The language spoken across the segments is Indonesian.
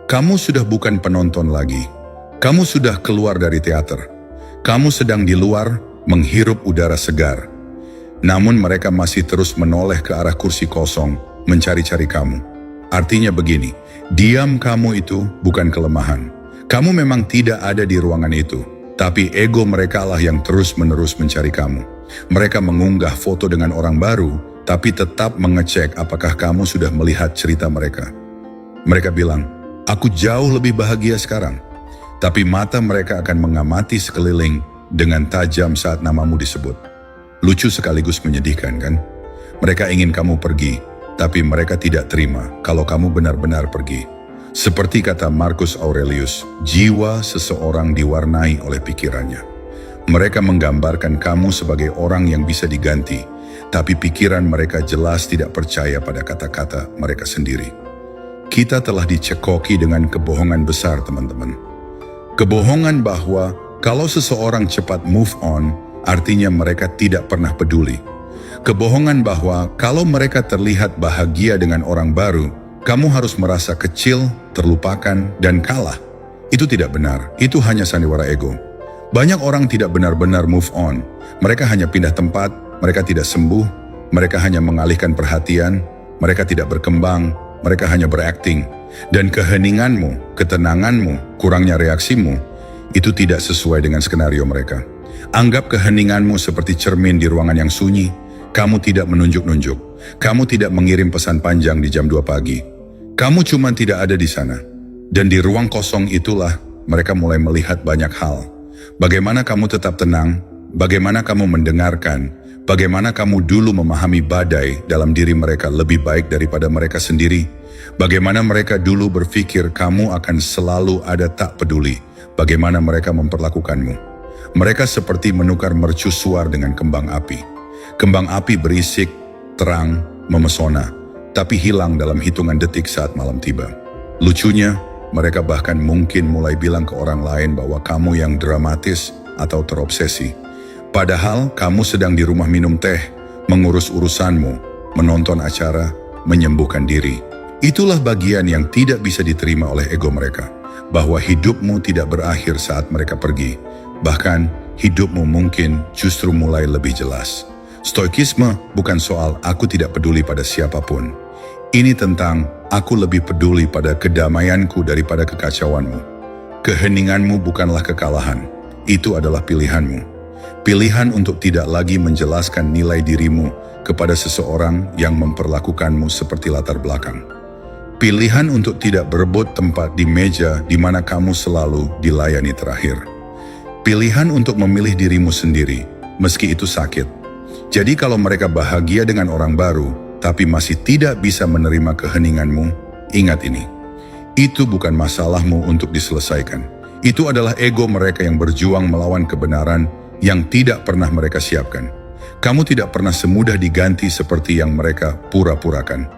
Kamu sudah bukan penonton lagi. Kamu sudah keluar dari teater. Kamu sedang di luar menghirup udara segar. Namun mereka masih terus menoleh ke arah kursi kosong, mencari-cari kamu. Artinya begini, diam kamu itu bukan kelemahan. Kamu memang tidak ada di ruangan itu, tapi ego mereka lah yang terus-menerus mencari kamu. Mereka mengunggah foto dengan orang baru, tapi tetap mengecek apakah kamu sudah melihat cerita mereka. Mereka bilang, aku jauh lebih bahagia sekarang. Tapi mata mereka akan mengamati sekeliling dengan tajam saat namamu disebut. Lucu sekaligus menyedihkan kan? Mereka ingin kamu pergi, tapi mereka tidak terima kalau kamu benar-benar pergi. Seperti kata Marcus Aurelius, jiwa seseorang diwarnai oleh pikirannya. Mereka menggambarkan kamu sebagai orang yang bisa diganti, tapi pikiran mereka jelas tidak percaya pada kata-kata mereka sendiri. Kita telah dicekoki dengan kebohongan besar, teman-teman. Kebohongan bahwa kalau seseorang cepat move on, artinya mereka tidak pernah peduli. Kebohongan bahwa kalau mereka terlihat bahagia dengan orang baru, kamu harus merasa kecil, terlupakan, dan kalah. Itu tidak benar, itu hanya sandiwara ego. Banyak orang tidak benar-benar move on. Mereka hanya pindah tempat, mereka tidak sembuh, mereka hanya mengalihkan perhatian, mereka tidak berkembang, mereka hanya berakting. Dan keheninganmu, ketenanganmu, kurangnya reaksimu, itu tidak sesuai dengan skenario mereka. Anggap keheninganmu seperti cermin di ruangan yang sunyi. Kamu tidak menunjuk-nunjuk. Kamu tidak mengirim pesan panjang di jam 2 pagi. Kamu cuma tidak ada di sana. Dan di ruang kosong itulah mereka mulai melihat banyak hal. Bagaimana kamu tetap tenang, bagaimana kamu mendengarkan, bagaimana kamu dulu memahami badai dalam diri mereka lebih baik daripada mereka sendiri. Bagaimana mereka dulu berpikir kamu akan selalu ada tak peduli. Bagaimana mereka memperlakukanmu. Mereka seperti menukar mercusuar dengan kembang api. Kembang api berisik, terang, memesona, tapi hilang dalam hitungan detik saat malam tiba. Lucunya, mereka bahkan mungkin mulai bilang ke orang lain bahwa kamu yang dramatis atau terobsesi. Padahal kamu sedang di rumah minum teh, mengurus urusanmu, menonton acara, menyembuhkan diri. Itulah bagian yang tidak bisa diterima oleh ego mereka, bahwa hidupmu tidak berakhir saat mereka pergi. Bahkan, hidupmu mungkin justru mulai lebih jelas. Stoikisme bukan soal aku tidak peduli pada siapapun. Ini tentang aku lebih peduli pada kedamaianku daripada kekacauanmu. Keheninganmu bukanlah kekalahan, itu adalah pilihanmu. Pilihan untuk tidak lagi menjelaskan nilai dirimu kepada seseorang yang memperlakukanmu seperti latar belakang. Pilihan untuk tidak berebut tempat di meja di mana kamu selalu dilayani terakhir. Pilihan untuk memilih dirimu sendiri, meski itu sakit. Jadi kalau mereka bahagia dengan orang baru, tapi masih tidak bisa menerima keheninganmu, ingat ini. Itu bukan masalahmu untuk diselesaikan. Itu adalah ego mereka yang berjuang melawan kebenaran yang tidak pernah mereka siapkan. Kamu tidak pernah semudah diganti seperti yang mereka pura-purakan.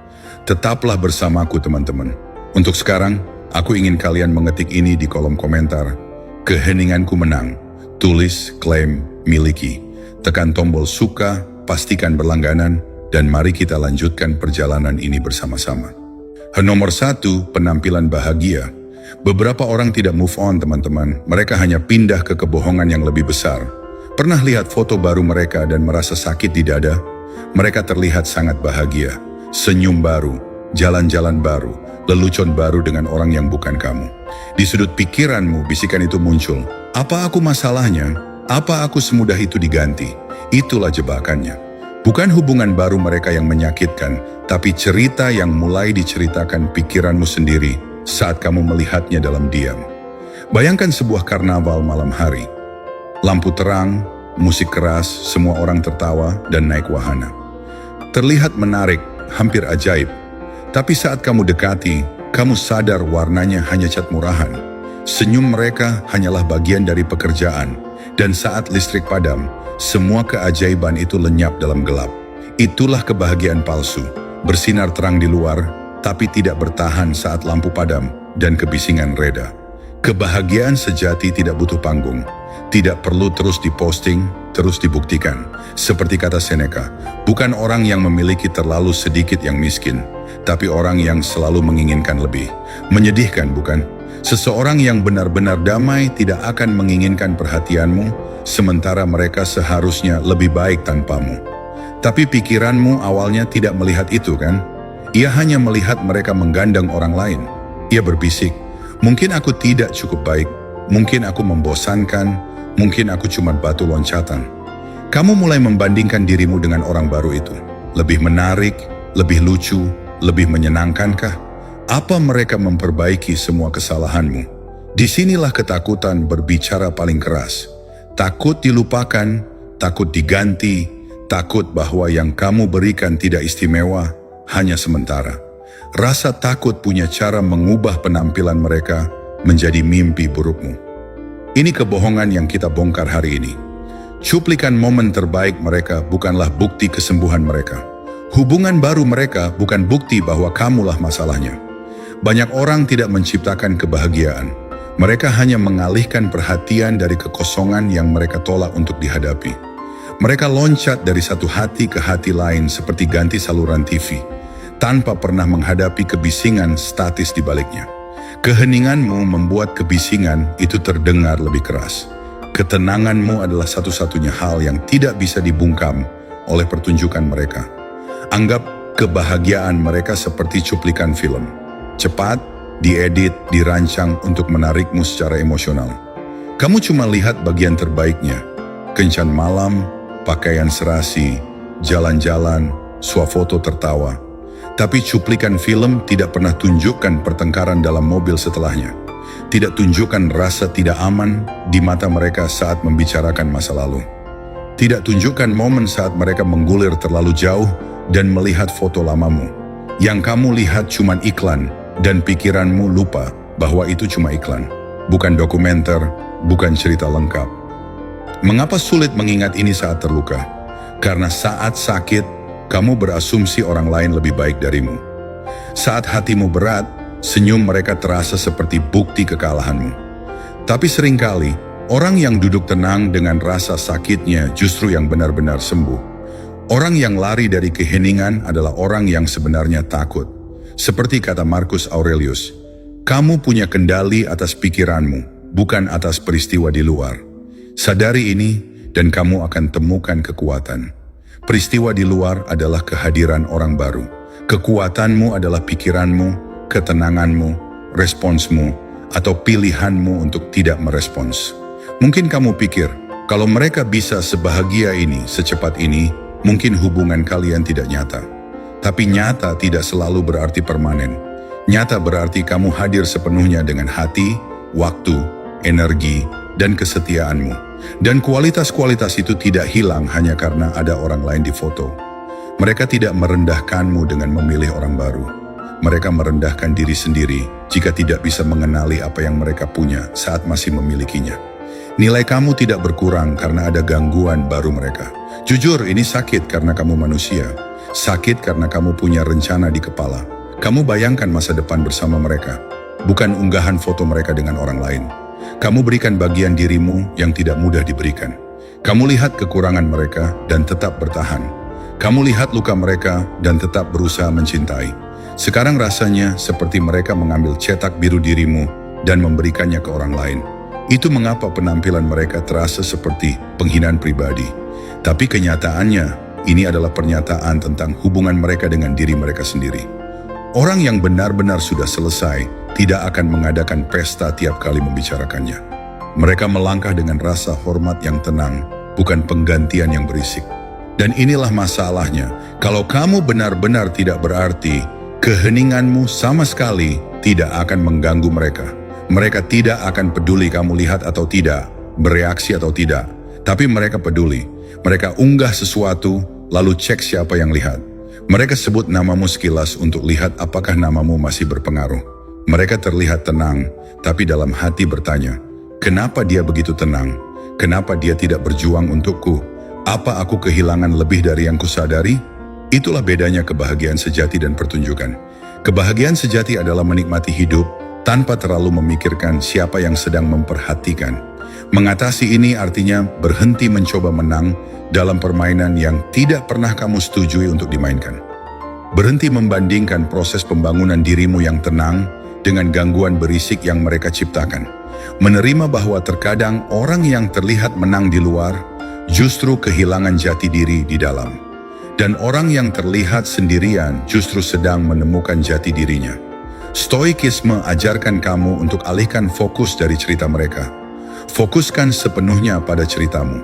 Tetaplah bersamaku, teman-teman. Untuk sekarang, aku ingin kalian mengetik ini di kolom komentar. Keheninganku menang. Tulis, klaim, miliki. Tekan tombol suka, pastikan berlangganan, dan mari kita lanjutkan perjalanan ini bersama-sama. Nomor 1, penampilan bahagia. Beberapa orang tidak move on, teman-teman. Mereka hanya pindah ke kebohongan yang lebih besar. Pernah lihat foto baru mereka dan merasa sakit di dada? Mereka terlihat sangat bahagia. Senyum baru, jalan-jalan baru, lelucon baru dengan orang yang bukan kamu. Di sudut pikiranmu, bisikan itu muncul. Apa aku masalahnya? Apa aku semudah itu diganti? Itulah jebakannya. Bukan hubungan baru mereka yang menyakitkan, tapi cerita yang mulai diceritakan pikiranmu sendiri saat kamu melihatnya dalam diam. Bayangkan sebuah karnaval malam hari. Lampu terang, musik keras, semua orang tertawa dan naik wahana. Terlihat menarik, hampir ajaib. Tapi saat kamu dekati, kamu sadar warnanya hanya cat murahan. Senyum mereka hanyalah bagian dari pekerjaan. Dan saat listrik padam, semua keajaiban itu lenyap dalam gelap. Itulah kebahagiaan palsu. Bersinar terang di luar, tapi tidak bertahan saat lampu padam dan kebisingan reda. Kebahagiaan sejati tidak butuh panggung. Tidak perlu terus diposting, terus dibuktikan. Seperti kata Seneca, bukan orang yang memiliki terlalu sedikit yang miskin, tapi orang yang selalu menginginkan lebih. Menyedihkan, bukan? Seseorang yang benar-benar damai tidak akan menginginkan perhatianmu, sementara mereka seharusnya lebih baik tanpamu. Tapi pikiranmu awalnya tidak melihat itu, kan? Ia hanya melihat mereka menggandeng orang lain. Ia berbisik, mungkin aku tidak cukup baik, mungkin aku membosankan, mungkin aku cuma batu loncatan. Kamu mulai membandingkan dirimu dengan orang baru itu. Lebih menarik, lebih lucu, lebih menyenangkankah? Apa mereka memperbaiki semua kesalahanmu? Disinilah ketakutan berbicara paling keras. Takut dilupakan, takut diganti, takut bahwa yang kamu berikan tidak istimewa, hanya sementara. Rasa takut punya cara mengubah penampilan mereka menjadi mimpi burukmu. Ini kebohongan yang kita bongkar hari ini. Cuplikan momen terbaik mereka bukanlah bukti kesembuhan mereka. Hubungan baru mereka bukan bukti bahwa kamulah masalahnya. Banyak orang tidak menciptakan kebahagiaan. Mereka hanya mengalihkan perhatian dari kekosongan yang mereka tolak untuk dihadapi. Mereka loncat dari satu hati ke hati lain seperti ganti saluran TV, tanpa pernah menghadapi kebisingan statis di baliknya. Keheninganmu membuat kebisingan itu terdengar lebih keras. Ketenanganmu adalah satu-satunya hal yang tidak bisa dibungkam oleh pertunjukan mereka. Anggap kebahagiaan mereka seperti cuplikan film. Cepat, diedit, dirancang untuk menarikmu secara emosional. Kamu cuma lihat bagian terbaiknya. Kencan malam, pakaian serasi, jalan-jalan, swafoto tertawa. Tapi cuplikan film tidak pernah tunjukkan pertengkaran dalam mobil setelahnya. Tidak tunjukkan rasa tidak aman di mata mereka saat membicarakan masa lalu. Tidak tunjukkan momen saat mereka menggulir terlalu jauh dan melihat foto lamamu. Yang kamu lihat cuma iklan dan pikiranmu lupa bahwa itu cuma iklan. Bukan dokumenter, bukan cerita lengkap. Mengapa sulit mengingat ini saat terluka? Karena saat sakit, kamu berasumsi orang lain lebih baik darimu. Saat hatimu berat, senyum mereka terasa seperti bukti kekalahanmu. Tapi seringkali, orang yang duduk tenang dengan rasa sakitnya justru yang benar-benar sembuh. Orang yang lari dari keheningan adalah orang yang sebenarnya takut. Seperti kata Marcus Aurelius, kamu punya kendali atas pikiranmu, bukan atas peristiwa di luar. Sadari ini, dan kamu akan temukan kekuatan. Peristiwa di luar adalah kehadiran orang baru. Kekuatanmu adalah pikiranmu, ketenanganmu, responsmu, atau pilihanmu untuk tidak merespons. Mungkin kamu pikir, kalau mereka bisa sebahagia ini, secepat ini, mungkin hubungan kalian tidak nyata. Tapi nyata tidak selalu berarti permanen. Nyata berarti kamu hadir sepenuhnya dengan hati, waktu, energi, dan kesetiaanmu. Dan kualitas-kualitas itu tidak hilang hanya karena ada orang lain di foto. Mereka tidak merendahkanmu dengan memilih orang baru. Mereka merendahkan diri sendiri jika tidak bisa mengenali apa yang mereka punya saat masih memilikinya. Nilai kamu tidak berkurang karena ada gangguan baru mereka. Jujur, ini sakit karena kamu manusia. Sakit karena kamu punya rencana di kepala. Kamu bayangkan masa depan bersama mereka, bukan unggahan foto mereka dengan orang lain. Kamu berikan bagian dirimu yang tidak mudah diberikan. Kamu lihat kekurangan mereka dan tetap bertahan. Kamu lihat luka mereka dan tetap berusaha mencintai. Sekarang rasanya seperti mereka mengambil cetak biru dirimu dan memberikannya ke orang lain. Itu mengapa penampilan mereka terasa seperti penghinaan pribadi. Tapi kenyataannya, ini adalah pernyataan tentang hubungan mereka dengan diri mereka sendiri. Orang yang benar-benar sudah selesai tidak akan mengadakan pesta tiap kali membicarakannya. Mereka melangkah dengan rasa hormat yang tenang, bukan penggantian yang berisik. Dan inilah masalahnya, kalau kamu benar-benar tidak berarti, keheninganmu sama sekali tidak akan mengganggu mereka. Mereka tidak akan peduli kamu lihat atau tidak, bereaksi atau tidak. Tapi mereka peduli. Mereka unggah sesuatu, lalu cek siapa yang lihat. Mereka sebut namamu sekilas untuk lihat apakah namamu masih berpengaruh. Mereka terlihat tenang, tapi dalam hati bertanya, kenapa dia begitu tenang? Kenapa dia tidak berjuang untukku? Apa aku kehilangan lebih dari yang kusadari? Itulah bedanya kebahagiaan sejati dan pertunjukan. Kebahagiaan sejati adalah menikmati hidup tanpa terlalu memikirkan siapa yang sedang memperhatikan. Mengatasi ini artinya berhenti mencoba menang dalam permainan yang tidak pernah kamu setujui untuk dimainkan. Berhenti membandingkan proses pembangunan dirimu yang tenang dengan gangguan berisik yang mereka ciptakan. Menerima bahwa terkadang orang yang terlihat menang di luar justru kehilangan jati diri di dalam. Dan orang yang terlihat sendirian justru sedang menemukan jati dirinya. Stoikisme ajarkan kamu untuk alihkan fokus dari cerita mereka. Fokuskan sepenuhnya pada ceritamu.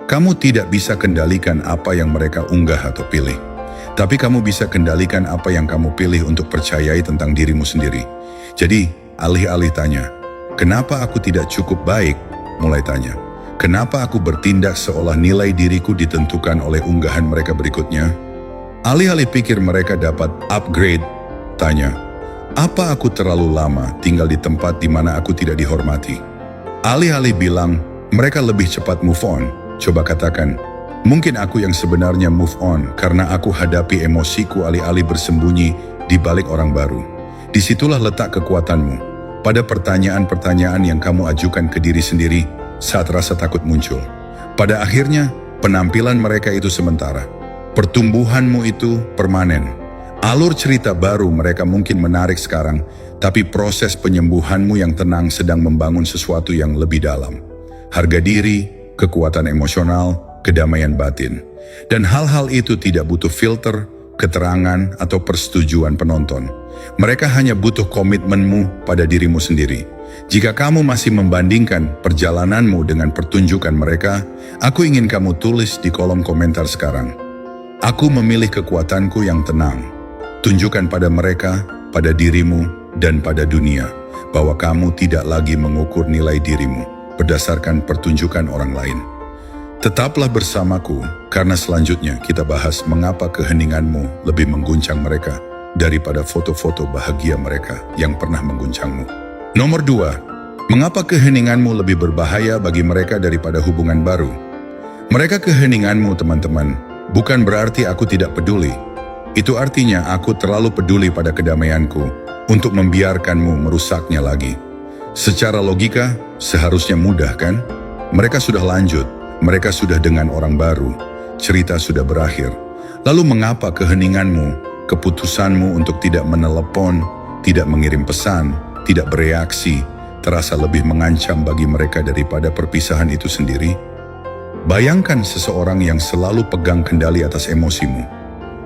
Kamu tidak bisa kendalikan apa yang mereka unggah atau pilih. Tapi kamu bisa kendalikan apa yang kamu pilih untuk percayai tentang dirimu sendiri. Jadi, alih-alih tanya, kenapa aku tidak cukup baik? Mulai tanya, kenapa aku bertindak seolah nilai diriku ditentukan oleh unggahan mereka berikutnya? Alih-alih pikir mereka dapat upgrade, tanya, apa aku terlalu lama tinggal di tempat di mana aku tidak dihormati? Alih-alih bilang, mereka lebih cepat move on, coba katakan, mungkin aku yang sebenarnya move on karena aku hadapi emosiku alih-alih bersembunyi di balik orang baru. Disitulah letak kekuatanmu, pada pertanyaan-pertanyaan yang kamu ajukan ke diri sendiri saat rasa takut muncul. Pada akhirnya, penampilan mereka itu sementara. Pertumbuhanmu itu permanen. Alur cerita baru mereka mungkin menarik sekarang, tapi proses penyembuhanmu yang tenang sedang membangun sesuatu yang lebih dalam. Harga diri, kekuatan emosional, kedamaian batin. Dan hal-hal itu tidak butuh filter, keterangan, atau persetujuan penonton. Mereka hanya butuh komitmenmu pada dirimu sendiri. Jika kamu masih membandingkan perjalananmu dengan pertunjukan mereka, aku ingin kamu tulis di kolom komentar sekarang. Aku memilih kekuatanku yang tenang. Tunjukkan pada mereka, pada dirimu, dan pada dunia, bahwa kamu tidak lagi mengukur nilai dirimu berdasarkan pertunjukan orang lain. Tetaplah bersamaku, karena selanjutnya kita bahas mengapa keheninganmu lebih mengguncang mereka daripada foto-foto bahagia mereka yang pernah mengguncangmu. Nomor 2, mengapa keheninganmu lebih berbahaya bagi mereka daripada hubungan baru? Mereka keheninganmu, teman-teman, bukan berarti aku tidak peduli. Itu artinya aku terlalu peduli pada kedamaianku untuk membiarkanmu merusaknya lagi. Secara logika, seharusnya mudah kan? Mereka sudah lanjut, mereka sudah dengan orang baru, cerita sudah berakhir. Lalu mengapa keheninganmu, keputusanmu untuk tidak menelepon, tidak mengirim pesan, tidak bereaksi, terasa lebih mengancam bagi mereka daripada perpisahan itu sendiri? Bayangkan seseorang yang selalu pegang kendali atas emosimu.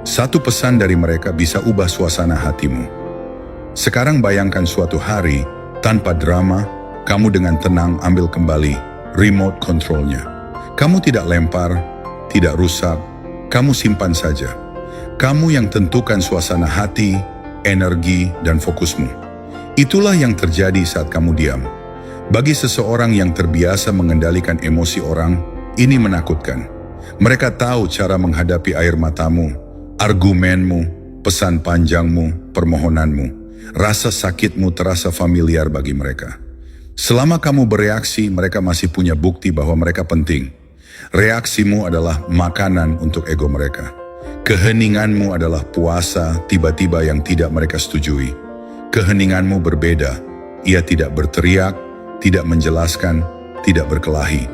Satu pesan dari mereka bisa ubah suasana hatimu. Sekarang bayangkan suatu hari, tanpa drama, kamu dengan tenang ambil kembali remote controlnya. Kamu tidak lempar, tidak rusak, kamu simpan saja. Kamu yang tentukan suasana hati, energi, dan fokusmu. Itulah yang terjadi saat kamu diam. Bagi seseorang yang terbiasa mengendalikan emosi orang, ini menakutkan. Mereka tahu cara menghadapi air matamu, argumenmu, pesan panjangmu, permohonanmu. Rasa sakitmu terasa familiar bagi mereka. Selama kamu bereaksi, mereka masih punya bukti bahwa mereka penting. Reaksimu adalah makanan untuk ego mereka. Keheninganmu adalah puasa tiba-tiba yang tidak mereka setujui. Keheninganmu berbeda. Ia tidak berteriak, tidak menjelaskan, tidak berkelahi.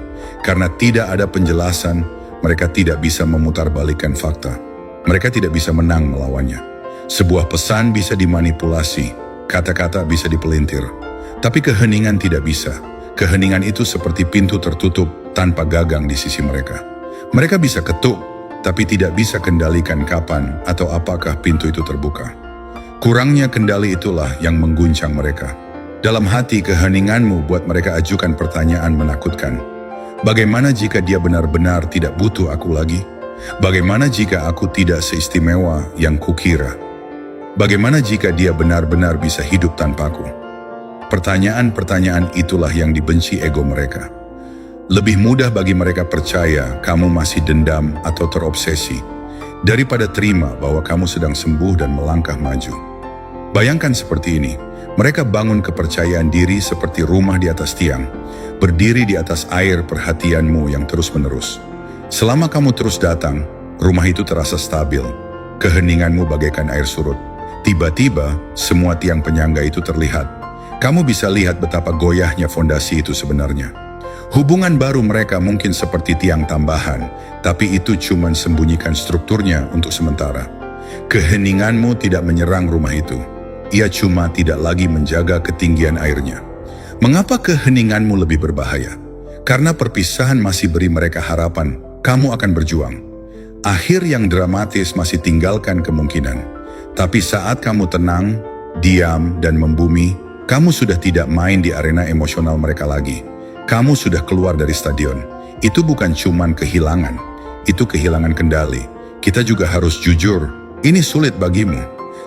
Karena tidak ada penjelasan, mereka tidak bisa memutarbalikkan fakta. Mereka tidak bisa menang melawannya. Sebuah pesan bisa dimanipulasi, kata-kata bisa dipelintir. Tapi keheningan tidak bisa. Keheningan itu seperti pintu tertutup tanpa gagang di sisi mereka. Mereka bisa ketuk, tapi tidak bisa kendalikan kapan atau apakah pintu itu terbuka. Kurangnya kendali itulah yang mengguncang mereka. Dalam hati, keheninganmu buat mereka ajukan pertanyaan menakutkan. Bagaimana jika dia benar-benar tidak butuh aku lagi? Bagaimana jika aku tidak seistimewa yang kukira? Bagaimana jika dia benar-benar bisa hidup tanpaku? Pertanyaan-pertanyaan itulah yang dibenci ego mereka. Lebih mudah bagi mereka percaya kamu masih dendam atau terobsesi, daripada terima bahwa kamu sedang sembuh dan melangkah maju. Bayangkan seperti ini, mereka bangun kepercayaan diri seperti rumah di atas tiang, berdiri di atas air perhatianmu yang terus-menerus. Selama kamu terus datang, rumah itu terasa stabil. Keheninganmu bagaikan air surut. Tiba-tiba, semua tiang penyangga itu terlihat. Kamu bisa lihat betapa goyahnya fondasi itu sebenarnya. Hubungan baru mereka mungkin seperti tiang tambahan, tapi itu cuma sembunyikan strukturnya untuk sementara. Keheninganmu tidak menyerang rumah itu. Ia cuma tidak lagi menjaga ketinggian airnya. Mengapa keheninganmu lebih berbahaya? Karena perpisahan masih beri mereka harapan, kamu akan berjuang. Akhir yang dramatis masih tinggalkan kemungkinan. Tapi saat kamu tenang, diam, dan membumi, kamu sudah tidak main di arena emosional mereka lagi. Kamu sudah keluar dari stadion. Itu bukan cuman kehilangan, itu kehilangan kendali. Kita juga harus jujur, ini sulit bagimu.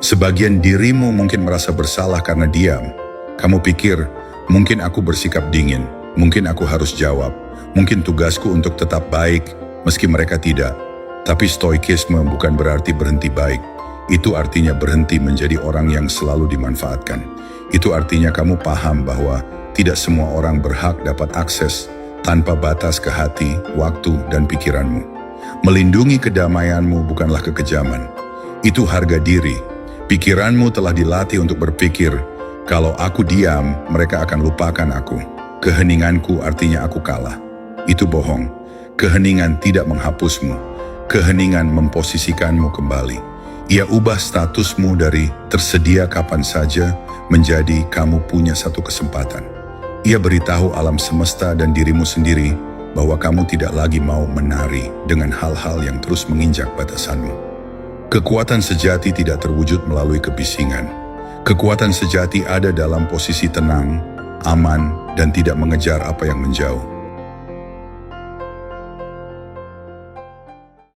Sebagian dirimu mungkin merasa bersalah karena diam. Kamu pikir, mungkin aku bersikap dingin, mungkin aku harus jawab, mungkin tugasku untuk tetap baik, meski mereka tidak. Tapi stoikisme bukan berarti berhenti baik. Itu artinya berhenti menjadi orang yang selalu dimanfaatkan. Itu artinya kamu paham bahwa tidak semua orang berhak dapat akses tanpa batas ke hati, waktu, dan pikiranmu. Melindungi kedamaianmu bukanlah kekejaman. Itu harga diri. Pikiranmu telah dilatih untuk berpikir, kalau aku diam, mereka akan lupakan aku. Keheninganku artinya aku kalah. Itu bohong. Keheningan tidak menghapusmu. Keheningan memposisikanmu kembali. Ia ubah statusmu dari tersedia kapan saja menjadi kamu punya satu kesempatan. Ia beritahu alam semesta dan dirimu sendiri bahwa kamu tidak lagi mau menari dengan hal-hal yang terus menginjak batasanmu. Kekuatan sejati tidak terwujud melalui kebisingan. Kekuatan sejati ada dalam posisi tenang, aman, dan tidak mengejar apa yang menjauh.